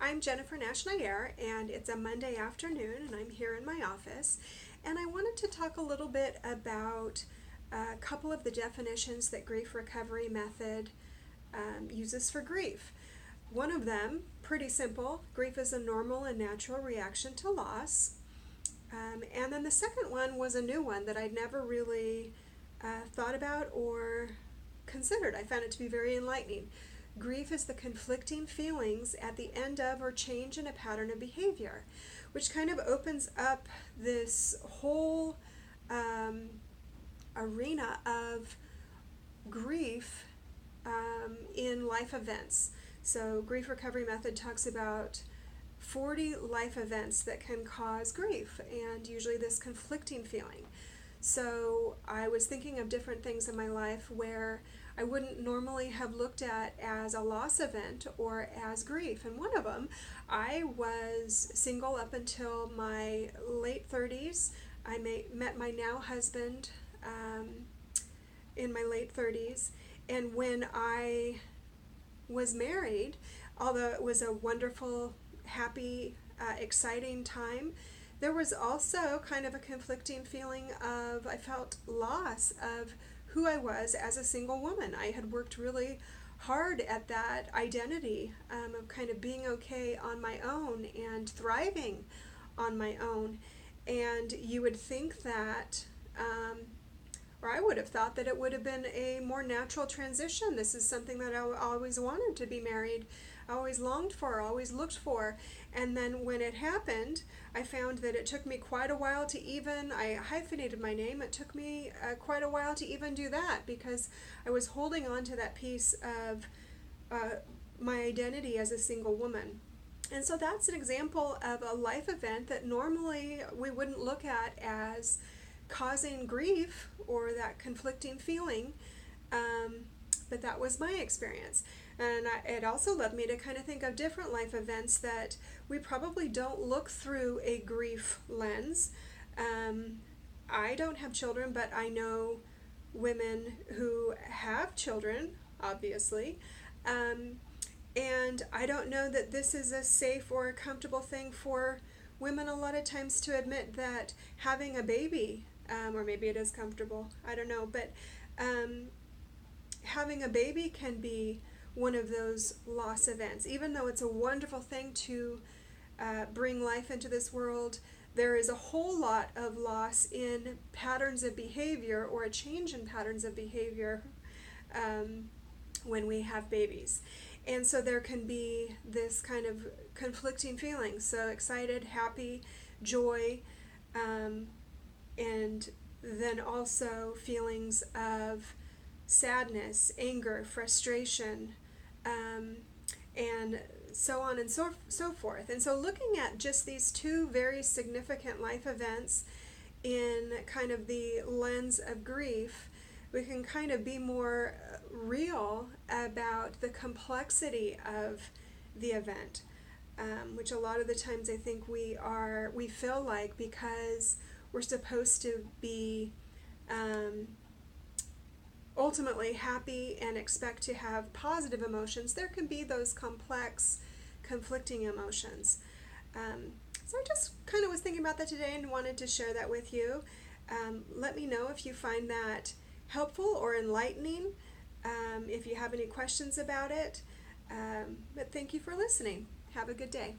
I'm Jennifer Nash-Naiyer, and it's a Monday afternoon, and I'm here in my office. And I wanted to talk a little bit about a couple of the definitions that grief recovery method uses for grief. One of them, pretty simple, grief is a normal and natural reaction to loss. And then the second one was a new one that I'd never really thought about or considered. I found it to be very enlightening. Grief is the conflicting feelings at the end of or change in a pattern of behavior, which kind of opens up this whole arena of grief in life events. So grief recovery method talks about 40 life events that can cause grief, and usually this conflicting feeling. So I was thinking of different things in my life where I wouldn't normally have looked at as a loss event or as grief. And one of them, I was single up until my late 30s. I met my now husband in my late 30s. And when I was married, although it was a wonderful, happy, exciting time, there was also kind of a conflicting feeling of, I felt loss of who I was as a single woman. I had worked really hard at that identity of kind of being okay on my own and thriving on my own. And you would think that, or I would have thought that it would have been a more natural transition. This is something that I always wanted, to be married. I always longed for, always looked for. And then when it happened, I found that it took me quite a while to even, I hyphenated my name, it took me quite a while to even do that, because I was holding on to that piece of my identity as a single woman. And so that's an example of a life event that normally we wouldn't look at as causing grief or that conflicting feeling, but that was my experience. And it also led me to kind of think of different life events that we probably don't look through a grief lens. I don't have children, but I know women who have children, obviously. And I don't know that this is a safe or a comfortable thing for women a lot of times to admit, that having a baby, or maybe it is comfortable, I don't know, but having a baby can be one of those loss events. Even though it's a wonderful thing to bring life into this world, there is a whole lot of loss in patterns of behavior, or a change in patterns of behavior when we have babies. And so there can be this kind of conflicting feelings. So excited, happy, joy, and then also feelings of sadness, anger, frustration, and so on and so forth. And so looking at just these two very significant life events in kind of the lens of grief, we can kind of be more real about the complexity of the event, which a lot of the times I think we feel like, because we're supposed to be ultimately happy and expect to have positive emotions, there can be those complex, conflicting emotions. So I just kind of was thinking about that today and wanted to share that with you. Let me know if you find that helpful or enlightening, if you have any questions about it. But thank you for listening. Have a good day.